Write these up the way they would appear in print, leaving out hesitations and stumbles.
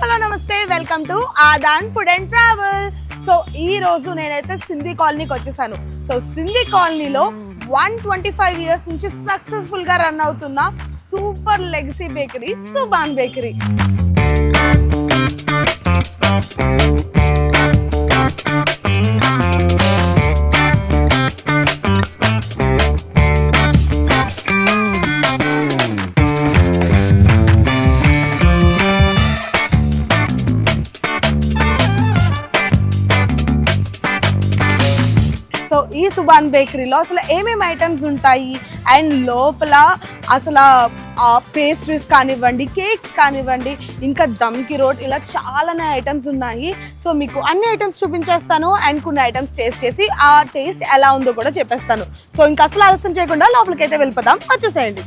Hello నమస్తే, welcome to Aadan food and travel. So ఈ రోజు నేనైతే సింధీ కాలనీకి వచ్చేసాను. సో సింధీ కాలనీలో 125 ఇయర్స్ నుంచి సక్సెస్ఫుల్ గా రన్ అవుతున్న super legacy bakery Subhan bakery. So ఈ సుబాన్ బేకరీలో అసలు ఏమేమి ఐటమ్స్ ఉంటాయి అండ్ లోపల అసలు పేస్ట్రీస్ కానివ్వండి, కేక్స్ కానివ్వండి, ఇంకా దమ్కి రోడ్, ఇలా చాలానే ఐటమ్స్ ఉన్నాయి. సో మీకు అన్ని ఐటమ్స్ చూపించేస్తాను అండ్ కొన్ని ఐటమ్స్ టేస్ట్ చేసి ఆ టేస్ట్ ఎలా ఉందో కూడా చెప్పేస్తాను. సో ఇంకా అసలు ఆలస్యం చేయకుండా లోపలికైతే వెళ్ళిపోదాం, వచ్చేసేయండి.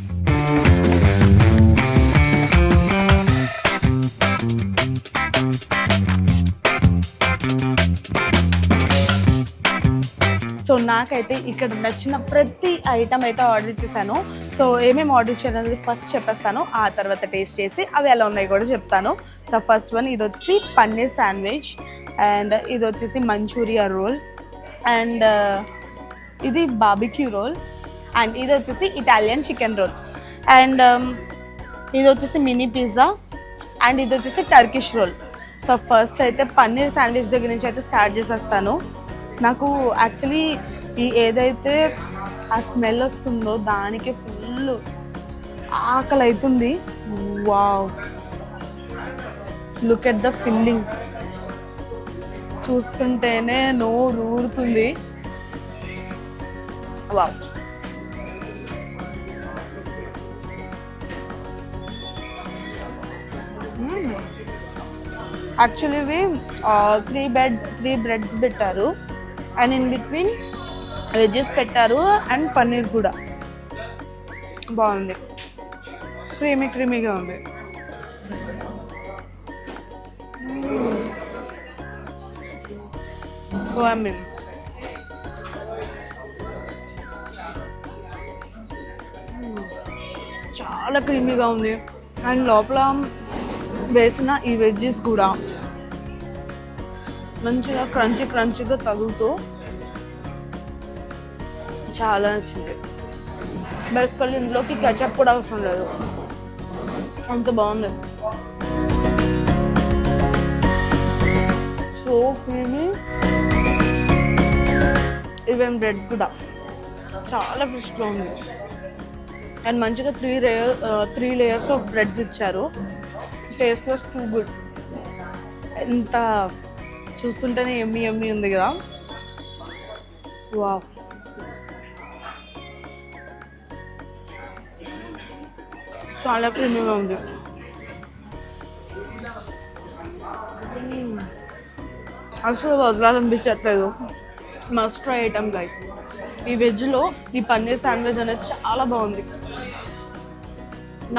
సో నాకైతే ఇక్కడ నచ్చిన ప్రతి ఐటమ్ అయితే ఆర్డర్ చేశాను. సో ఏమేమి ఆర్డర్ చేయాలి అనేది ఫస్ట్ చెప్పేస్తాను, ఆ తర్వాత టేస్ట్ చేసి అవి ఎలా ఉన్నాయి కూడా చెప్తాను. సో ఫస్ట్ వన్ ఇది వచ్చేసి పన్నీర్ శాండ్విచ్, అండ్ ఇది వచ్చేసి మంచూరియా రోల్, అండ్ ఇది బార్బిక్యూ రోల్, అండ్ ఇది వచ్చేసి ఇటాలియన్ చికెన్ రోల్, అండ్ ఇది వచ్చేసి మినీ పిజ్జా, అండ్ ఇది వచ్చేసి టర్కిష్ రోల్. సో ఫస్ట్ అయితే పన్నీర్ శాండ్విచ్ దగ్గర నుంచి అయితే స్టార్ట్ చేసేస్తాను. నాకు యాక్చువల్లీ ఈ ఏదైతే ఆ స్మెల్ వస్తుందో దానికి ఫుల్ ఆకలి అవుతుంది. Wow, look at the filling, చూస్తుంటేనే నోరు ఊరుతుంది. వావ్, యాక్చువల్లీ ఇవి త్రీ బ్రెడ్స్ పెట్టారు అండ్ ఇన్ బిట్వీన్ వెజ్జెస్ పెట్టారు అండ్ పన్నీర్ కూడా బాగుంది, క్రీమీగా ఉంది. సో ఐ మీన్ చాలా క్రీమీగా ఉంది అండ్ లోపల వేసిన ఈ వెజ్జెస్ కూడా మంచిగా క్రంచీగా తగులుతూ చాలా నచ్చింది. బేసికల్లీ ఇందులోకి కెచప్ కూడా అవసరం లేదు, అంత బాగుంది. సో క్రీమీ, ఈవెన్ బ్రెడ్ కూడా చాలా ఫ్రెష్గా ఉంది అండ్ మంచిగా త్రీ లేయర్స్ ఆఫ్ బ్రెడ్స్ ఇచ్చారు. Taste was too good. ఎంత చూస్తుంటేనే ఎమ్మి ఉంది కదా. వావ్, చాలా క్రీమీగా ఉంది. అసలు వదలాలనిపించట్లేదు. Must try item guys. ఈ వెజ్లో ఈ పన్నీర్ శాండ్విచ్ అనేది చాలా బాగుంది.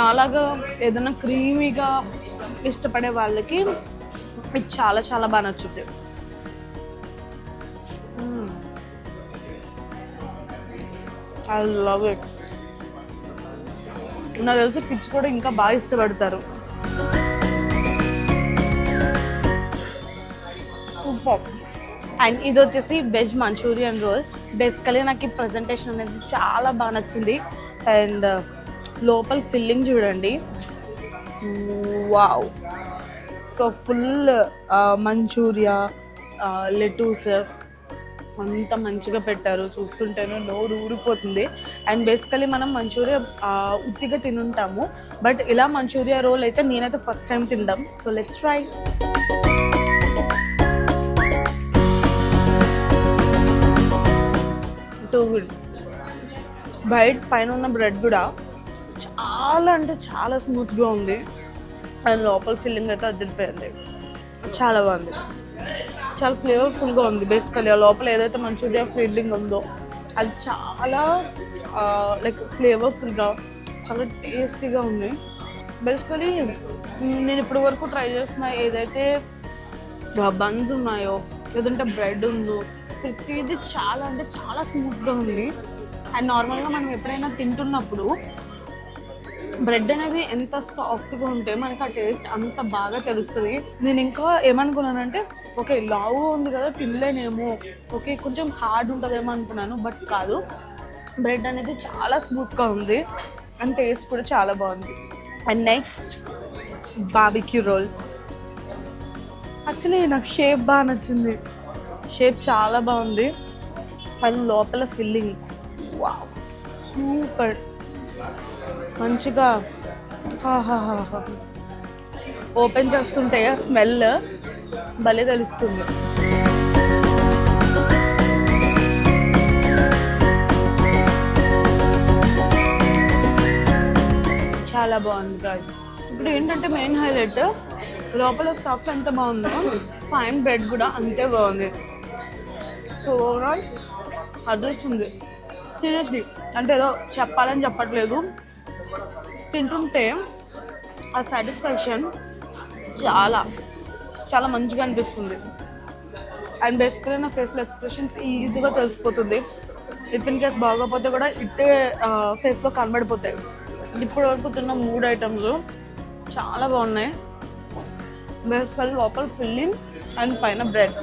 నాలాగా ఏదైనా క్రీమీగా ఇష్టపడే వాళ్ళకి ఇది చాలా బాగా నచ్చుతుంది. I love it. నాకు తెలిసి కిడ్స్ కూడా ఇంకా బాగా ఇష్టపడతారు. అండ్ ఇది వచ్చేసి వెజ్ మంచూరియన్ రోల్. బేసికలీ నాకు ఈ ప్రజెంటేషన్ అనేది చాలా బాగా నచ్చింది అండ్ లోపల ఫిల్లింగ్ చూడండి. వావ్, సో ఫుల్ మంచూరియా, లెటూస్ అంత మంచిగా పెట్టారు, చూస్తుంటేనే నోరు ఊరిపోతుంది. అండ్ బేసికలీ మనం మంచూరియా ఉత్తిగా తినుంటాము, బట్ ఇలా మంచూరియా రోల్ అయితే నేనైతే ఫస్ట్ టైం తింటాం. So let's try. Too good. పైన ఉన్న బ్రెడ్ కూడా చాలా అంటే చాలా స్మూత్గా ఉంది అండ్ లోపల ఫిల్లింగ్ అయితే అదిరిపోయింది. చాలా బాగుంది, చాలా ఫ్లేవర్ఫుల్గా ఉంది. బేసికలీ ఆ లోపల ఏదైతే మంచూరియా ఫిల్లింగ్ ఉందో అది చాలా లైక్ ఫ్లేవర్ఫుల్గా, చాలా టేస్టీగా ఉంది. బేసికలీ నేను ఇప్పటి వరకు ట్రై చేసిన ఏదైతే బన్స్ ఉన్నాయో లేదంటే బ్రెడ్ ఉందో ప్రతిదీ చాలా అంటే చాలా స్మూత్గా ఉంది. అండ్ నార్మల్గా మనం ఎప్పుడైనా తింటున్నప్పుడు బ్రెడ్ అనేది ఎంత సాఫ్ట్గా ఉంటే మనకి ఆ టేస్ట్ అంత బాగా తెలుస్తుంది. నేను ఇంకా ఏమనుకున్నానంటే ఓకే లావు ఉంది కదా తినలేనేమో, ఓకే కొంచెం హార్డ్ ఉంటుందేమో అనుకున్నాను, బట్ కాదు. బ్రెడ్ అనేది చాలా స్మూత్గా ఉంది అండ్ టేస్ట్ కూడా చాలా బాగుంది. And next barbecue roll. Actually నాకు షేప్ బాగా నచ్చింది, షేప్ చాలా బాగుంది అండ్ లోపల ఫిల్లింగ్ వావ్ సూపర్ మంచిగా. ఓపెన్ చేస్తుంటే ఆ స్మెల్ భలే తెలుస్తుంది. చాలా బాగుంది గాయ్స్. ఇప్పుడు ఏంటంటే మెయిన్ హైలైట్ లోపల స్టఫ్ ఎంత బాగుందో పైన బ్రెడ్ కూడా అంతే బాగుంది. సో ఓవరాల్ అదృష్టుంది సీరియస్లీ. అంటే ఏదో చెప్పాలని చెప్పట్లేదు, తింటుంటే ఆ సాటిస్ఫాక్షన్ చాలా చాలా మంచిగా అనిపిస్తుంది. అండ్ బేసికలీ నా ఫేస్లో ఎక్స్ప్రెషన్స్ ఈజీగా తెలిసిపోతుంది. ఇఫ్ ఇన్ కేస్ బాగోపోతే కూడా ఇట్టే ఫేస్లో కనబడిపోతాయి. ఇప్పుడు వరకు తిన్న 3 ఐటమ్స్ చాలా బాగున్నాయి. బేసికలీ లోపల ఫిల్లింగ్ అండ్ పైన బ్రెడ్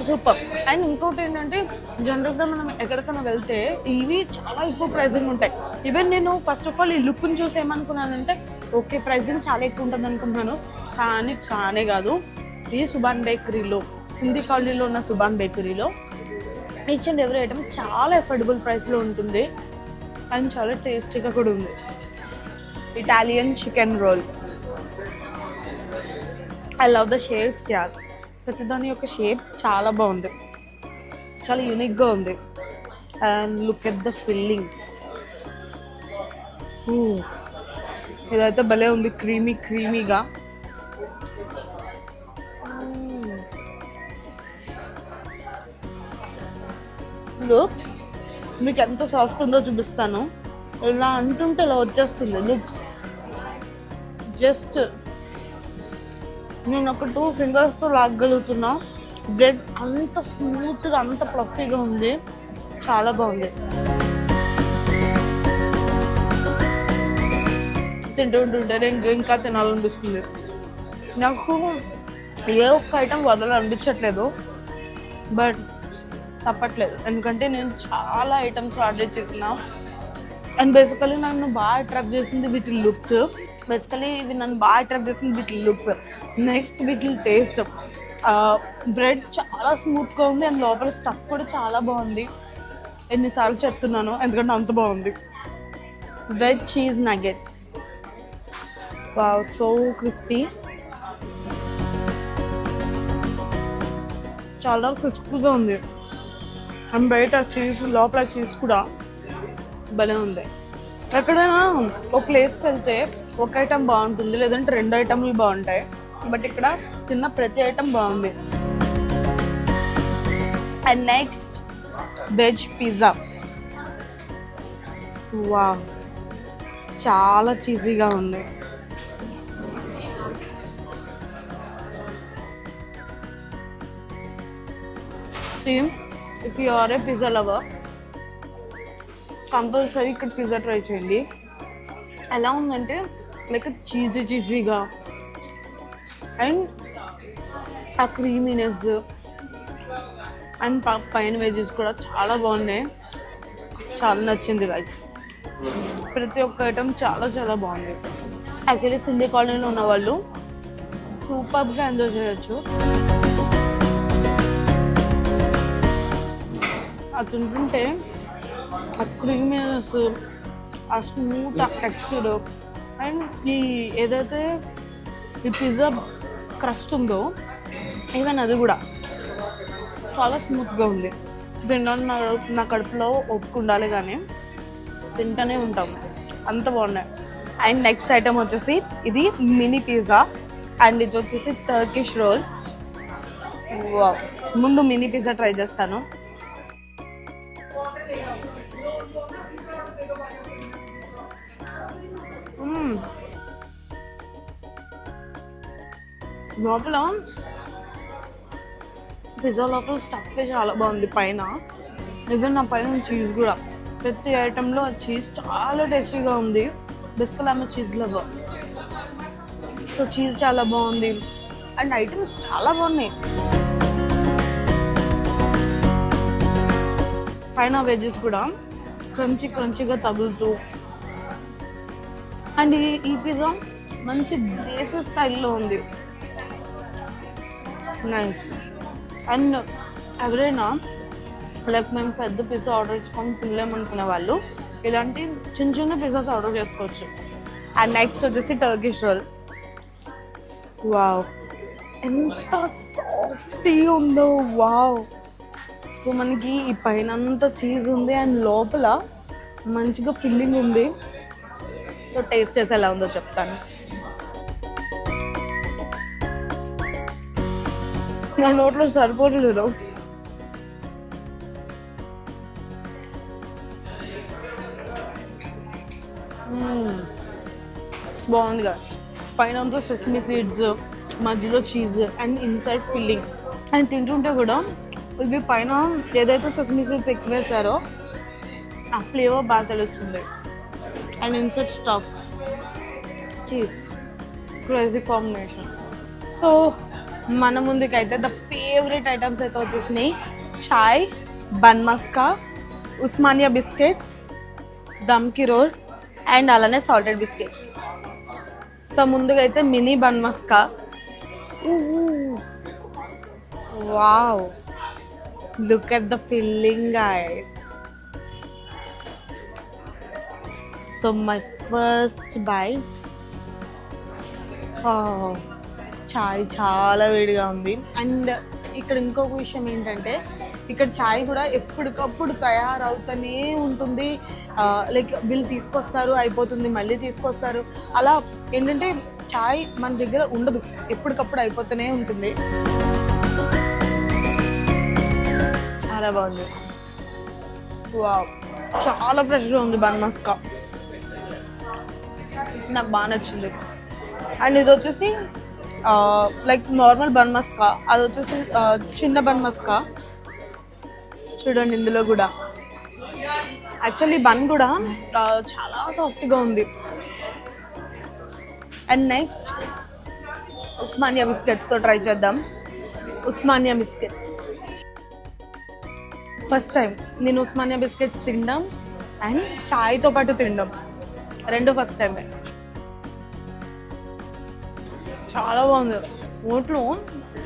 సూపర్. అండ్ ఇంకోటి ఏంటంటే జనరల్గా మనం ఎక్కడికైనా వెళ్తే ఇవి చాలా ఎక్కువ ప్రైజింగ్ ఉంటాయి. ఈవెన్ నేను ఫస్ట్ ఆఫ్ ఆల్ ఈ లుక్ని చూసి ఏమనుకున్నానంటే ఓకే ప్రైజింగ్ చాలా ఎక్కువ ఉంటుంది అనుకున్నాను, కానీ కానే కాదు. ఈ సుభాన్ బేకరీలో, సింధీ కాలనీలో ఉన్న సుభాన్ బేకరీలో ఈచ్ అండ్ ఎవ్రీ ఐటమ్ చాలా అఫోర్డబుల్ ప్రైస్లో ఉంటుంది అండ్ చాలా టేస్టీగా కూడా ఉంది. Italian chicken roll. I love the shapes యార్. ప్రతిదాని యొక్క షేప్ చాలా బాగుంది, చాలా యూనిక్గా ఉంది. And look at the filling, ఇదైతే భలే ఉంది, క్రీమీగా. లుక్ మీకు ఎంత సాఫ్ట్ ఉందో చూపిస్తాను. ఇలా అంటుంటే ఇలా వచ్చేస్తుంది లుక్. జస్ట్ నేను ఒక 2 ఫింగర్స్తో లాగగలుగుతున్నా. బ్రెడ్ అంత స్మూత్గా అంత ఫ్లఫీగా ఉంది, చాలా బాగుంది. తింటుంటుంటే నేను ఇంకా తినాలనిపిస్తుంది. నాకు ఏ ఒక్క ఐటమ్ వదలాలనిపించట్లేదు, బట్ తప్పట్లేదు ఎందుకంటే నేను చాలా ఐటమ్స్ ఆర్డర్ చేసిన. అండ్ బేసికలీ నన్ను బాగా అట్రాక్ట్ చేసింది వీటి లుక్స్. నెక్స్ట్ వీటి టేస్ట్. బ్రెడ్ చాలా స్మూత్గా ఉంది అండ్ లోపల స్టఫ్ కూడా చాలా బాగుంది. ఎన్నిసార్లు చెప్తున్నాను ఎందుకంటే అంత బాగుంది. Veg cheese nuggets, wow so crispy, చాలా క్రిస్పీగా ఉంది. అండ్ బయట చీజ్, లోపల చీజ్ కూడా భలే ఉంది. ఎక్కడైనా ఒక ప్లేస్కి వెళ్తే ఒక ఐటమ్ బాగుంటుంది, లేదంటే 2 ఐటమ్లు బాగుంటాయి, బట్ ఇక్కడ తిన్న ప్రతి ఐటమ్ బాగుంది. And next veg pizza. Wow చాలా చీజీగా ఉంది. Same if you are a pizza lover compulsory ఇక్కడ పిజ్జా ట్రై చేయండి. ఎలా ఉందంటే లైక్ చీజీగా అండ్ ఆ క్రీమీనెస్ అండ్ పైన వెజెస్ కూడా చాలా బాగున్నాయి. చాలా నచ్చింది గైస్. ప్రతి ఒక్క ఐటమ్ చాలా చాలా బాగుంది. యాక్చువల్లీ సింధీ కాలనీలో ఉన్న వాళ్ళు సూపర్గా ఎంజాయ్ చేయొచ్చు. అది తింటుంటే ఆ క్రీమీనెస్, ఆ స్మూత్, ఆ టెక్స్చర్ అండ్ ఈ ఏదైతే ఈ పిజ్జా క్రస్ట్ ఉందో ఈవెన్ అది కూడా చాలా స్మూత్గా ఉంది. తినడానికి నా కడుపులో ఒప్పుకు ఉండాలి కానీ తింటూనే ఉంటాం, అంత బాగున్నాయి. అండ్ నెక్స్ట్ ఐటమ్ వచ్చేసి ఇది మినీ పిజ్జా అండ్ ఇది వచ్చేసి టర్కిష్ రోల్. ముందు మినీ పిజ్జా ట్రై చేస్తాను. లోపల పిజ్జా లోపల స్టఫ్ చాలా బాగుంది. పైన ఈవెన్ నా పైన చీజ్ కూడా, ప్రతి ఐటెంలో చీజ్ చాలా టేస్టీగా ఉంది. బేసికల్ ఆమె చీజ్ లవర్. సో చీజ్ చాలా బాగుంది అండ్ ఐటమ్స్ చాలా బాగున్నాయి. పైన వెజెస్ కూడా క్రంచీగా తగులుతూ అండ్ ఈ పిజ్జా మంచి దేశీ స్టైల్లో ఉంది. నైస్. అండ్ ఎవరైనా లైక్ మేము పెద్ద పిజ్జా ఆర్డర్ ఇచ్చుకొని తినలేమనుకునే వాళ్ళు ఇలాంటి చిన్న పిజ్జాస్ ఆర్డర్ చేసుకోవచ్చు. అండ్ నెక్స్ట్ వచ్చేసి టర్కిష్ రోల్. వావ్, ఎంత సాఫ్టీ ఉందో. వావ్. సో మనకి ఈ పైన అంతా చీజ్ ఉంది అండ్ లోపల మంచిగా ఫిల్లింగ్ ఉంది. సో టేస్ట్ చేసి ఎలా ఉందో చెప్తాను. నా నోట్లో సరిపోలేదు. బాగుంది కదా. పైన అంతా సెసమీ సీడ్స్, మధ్యలో cheese and inside filling. And తింటుంటే కూడా ఇవి పైన ఏదైతే సెసమీ సీడ్స్ ఎక్కువ వేసారో ఆ ఫ్లేవర్ బాగా తెలుస్తుంది. And inside stuff cheese, crazy combination. So మన ముందుకైతే ద ఫేవరెట్ ఐటమ్స్ అయితే వచ్చేసినాయి. చాయ్, bun maska, Osmania biscuits, dum ki roll and అలానే సాల్టెడ్ బిస్కెట్స్. సో ముందుగా అయితే mini bun maska. Wow, look at the filling guys. So my first bite. చాయ్ చాలా వేడిగా ఉంది. అండ్ ఇక్కడ ఇంకొక విషయం ఏంటంటే ఇక్కడ చాయ్ కూడా ఎప్పటికప్పుడు తయారవుతూనే ఉంటుంది. లైక్ వీళ్ళు తీసుకొస్తారు, అయిపోతుంది, మళ్ళీ తీసుకొస్తారు. అలా ఏంటంటే చాయ్ మన దగ్గర ఉండదు, ఎప్పటికప్పుడు అయిపోతూనే ఉంటుంది. చాలా బాగుంది. వావ్, చాలా ఫ్రెష్గా ఉంది బన్ మస్కా. నాకు బాగా నచ్చింది. అండ్ ఇది వచ్చేసి లైక్ నార్మల్ బన్ మస్కా, అది వచ్చేసి చిన్న బన్ మస్కా. చూడండి ఇందులో కూడా యాక్చువల్లీ బన్ కూడా చాలా సాఫ్ట్గా ఉంది. అండ్ నెక్స్ట్ ఉస్మానియా బిస్కెట్స్తో ట్రై చేద్దాం. ఉస్మానియా బిస్కెట్స్ ఫస్ట్ టైం నేను ఉస్మానియా బిస్కెట్స్ తినడం అండ్ చాయ్తో పాటు తినడం రెండు ఫస్ట్ టైమే. చాలా బాగుంది. నోట్లో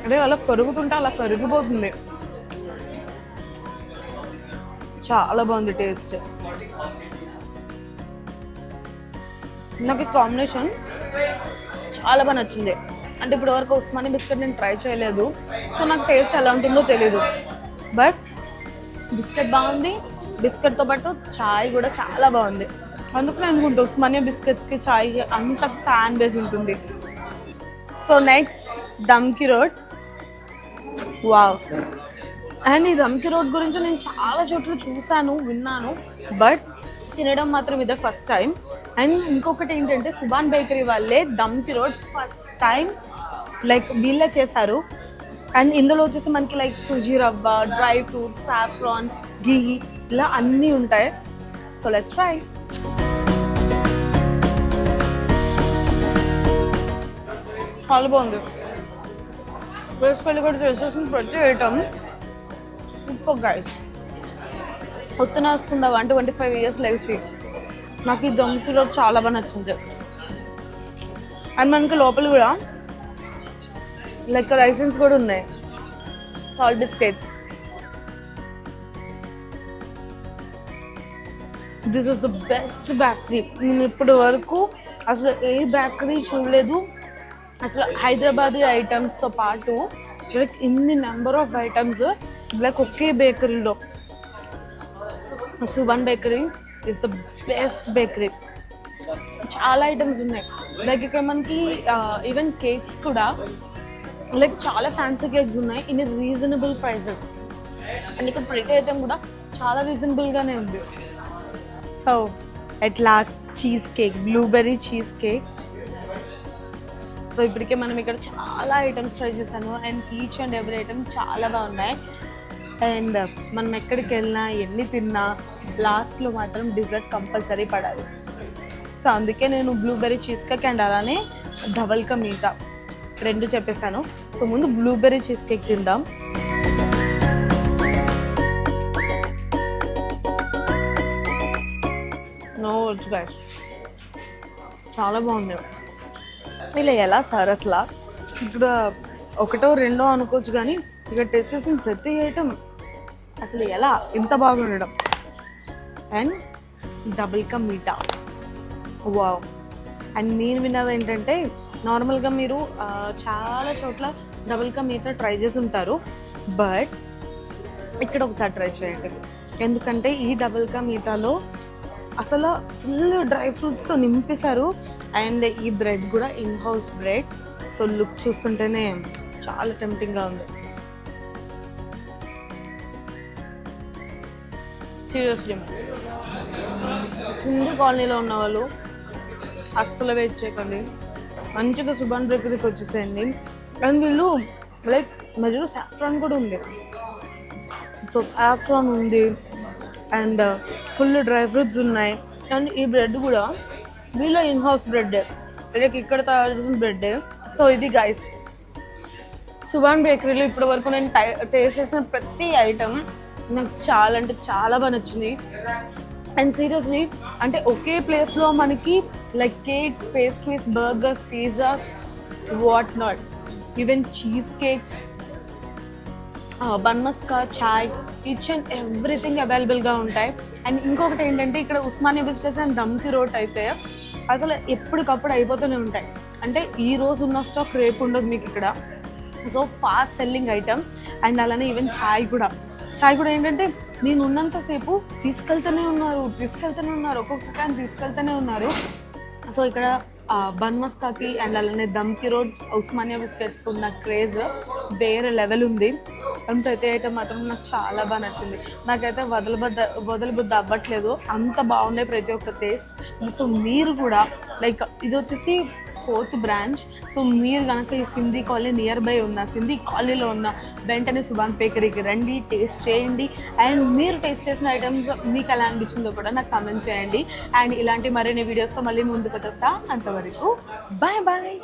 అంటే అలా కరుగుతుంటే అలా కరిగిపోతుంది. చాలా బాగుంది టేస్ట్. నాకు ఈ కాంబినేషన్ చాలా బాగా నచ్చింది. అంటే ఇప్పుడు వరకు ఉస్మానియా బిస్కెట్ నేను ట్రై చేయలేదు, సో నాకు టేస్ట్ ఎలా ఉంటుందో తెలీదు. బట్ బిస్కెట్ బాగుంది, బిస్కెట్తో పాటు చాయ్ కూడా చాలా బాగుంది. అందుకు నేను అనుకుంటా ఉస్మానియా బిస్కెట్స్కి చాయ్ అంత ఫ్యాన్ బేస్ ఉంటుంది. So next dum ki roat. Wow. And ఈ దమ్కి రోడ్ గురించి నేను చాలా చోట్ల చూశాను, విన్నాను, బట్ తినడం మాత్రం ఇదే ఫస్ట్ టైం. అండ్ ఇంకొకటి ఏంటంటే సుభాన్ బేకరీ వాళ్ళే దమ్కి రోడ్ ఫస్ట్ టైం లైక్ వీళ్ళే చేశారు. అండ్ ఇందులో వచ్చేసి మనకి లైక్ సుజీ రవ్వ, డ్రై ఫ్రూట్స్, సాఫ్రాన్, ఘీ ఇలా అన్నీ ఉంటాయి. So let's try. చాలా బాగుంది. వేసుకెళ్ళి కూడా చేసేసిన ప్రతి ఐటమ్ సూపర్ గైస్. పొద్దున వస్తుందా 125 years లెగసీ. నాకు ఈ దమ్కిలో చాలా బాగా నచ్చింది. అండ్ మనకి లోపల కూడా లైక్ రైసన్స్ కూడా ఉన్నాయి, salt biscuits. This is the best bakery. నేను ఇప్పటి వరకు అసలు ఏ బేకరీ చూడలేదు. అసలు హైదరాబాదీ ఐటమ్స్తో పాటు లైక్ ఇన్ని నెంబర్ ఆఫ్ ఐటమ్స్ లైక్ ఒకే బేకరీలో. Subhan bakery is the best bakery. చాలా ఐటమ్స్ ఉన్నాయి. లైక్ ఇక్కడ మనకి ఈవెన్ కేక్స్ కూడా లైక్ చాలా ఫ్యాన్సీ కేక్స్ ఉన్నాయి ఇన్ రీజనబుల్ ప్రైసెస్. అండ్ ఇక్కడ ప్రతి ఐటమ్ కూడా చాలా రీజనబుల్గానే ఉంది. So at last cheesecake, blueberry cheesecake. So ఇప్పటికే మనం ఇక్కడ చాలా ఐటమ్స్ ట్రై చేశాను and each and every item చాలా బాగున్నాయి. అండ్ మనం ఎక్కడికి వెళ్ళినా ఎన్ని తిన్నా లాస్ట్లో మాత్రం డిజర్ట్ కంపల్సరీ పడాలి. సో అందుకే నేను బ్లూబెర్రీ చీజ్ కేక్ అండ్ అలానే డబల్ కా మీఠా రెండు చెప్పేశాను. సో ముందు బ్లూబెర్రీ చీజ్ కేక్ తిందాం. నో వర్డ్స్ గైస్, చాలా బాగుంది. ఇలా ఎలా సార్ అసలు ఇక్కడ ఒకటో రెండో అనుకోవచ్చు, కానీ ఇక్కడ టేస్ట్ చేసిన ప్రతి ఐటమ్ అసలు ఎలా ఇంత బాగుండడం. And double ka meetha, wow. And నేను విన్నది ఏంటంటే నార్మల్గా మీరు చాలా చోట్ల డబుల్ కా మీఠా ట్రై చేసి ఉంటారు, బట్ ఇక్కడ ఒకసారి ట్రై చేయండి. ఎందుకంటే ఈ డబుల్ కా మీఠాలో అసలు ఫుల్ డ్రై ఫ్రూట్స్తో నింపేశారు. అండ్ ఈ బ్రెడ్ కూడా in house bread. So look చూస్తుంటేనే చాలా టెంప్టింగ్గా ఉంది. సీరియస్లీ సింధు కాలనీలో ఉన్న వాళ్ళు అస్సలు వెయిట్ చేయకండి, మంచిగా సుభాన్ బేకరీకి వచ్చేసేయండి. అండ్ వీళ్ళు లైక్ మధ్యలో సాఫ్రాన్ కూడా ఉంది. సో సాఫ్రాన్ ఉంది అండ్ ఫుల్ డ్రై ఫ్రూట్స్ ఉన్నాయి. అండ్ ఈ బ్రెడ్ కూడా వీళ్ళ ఇన్ హౌస్ బ్రెడ్, లైక్ ఇక్కడ తయారు చేసిన బ్రెడ్. సో ఇది గైస్ సుభాన్ బేకరీలో ఇప్పటి వరకు నేను టేస్ట్ చేసిన ప్రతి ఐటమ్ నాకు చాలా అంటే చాలా బాగా నచ్చింది. అండ్ సీరియస్లీ అంటే ఒకే ప్లేస్లో మనకి like cakes, pastries, burgers, pizzas, what not, even cheesecake, bun maska, చాయ్, ఈచ్ అండ్ ఎవ్రీథింగ్ అవైలబుల్గా ఉంటాయి. అండ్ ఇంకొకటి ఏంటంటే ఇక్కడ ఉస్మానియా బిస్కెట్స్ అండ్ దమ్కి రోట్ అయితే అసలు ఎప్పటికప్పుడు అయిపోతూనే ఉంటాయి. అంటే ఈ రోజు ఉన్న స్టాక్ రేపు ఉండదు మీకు ఇక్కడ. So fast selling item. And అలానే ఈవెన్ చాయ్ కూడా ఏంటంటే నేను ఉన్నంతసేపు తీసుకెళ్తూనే ఉన్నారు, ఒక్కొక్క క్యాన్ తీసుకెళ్తూనే ఉన్నారు. సో ఇక్కడ బన్ మస్కాకి అండ్ అలానే దమ్కి రోడ్, ఉస్మానియా బిస్కెట్స్కి ఉన్న క్రేజ్ వేరే లెవెల్ ఉంది. అండ్ ప్రతి ఐటమ్ మాత్రం నాకు చాలా బాగా నచ్చింది. నాకైతే వదలబుద్ధి అవ్వట్లేదు, అంత బాగున్నాయి ప్రతి ఒక్క టేస్ట్. సో మీరు కూడా లైక్ ఇది వచ్చేసి 4th బ్రాంచ్. సో మీరు కనుక ఈ సింధీ కాలనీ నియర్ బై ఉన్న సింధీ కాలనీలో ఉన్న వెంటనే సుభాన్ బేకరీకి రండి, టేస్ట్ చేయండి. అండ్ మీరు టేస్ట్ చేసిన ఐటమ్స్ మీకు ఎలా అనిపించిందో కూడా నాకు కామెంట్ చేయండి. అండ్ ఇలాంటి మరిన్ని వీడియోస్తో మళ్ళీ ముందుకు వచ్చేస్తా. అంతవరకు బాయ్ బాయ్.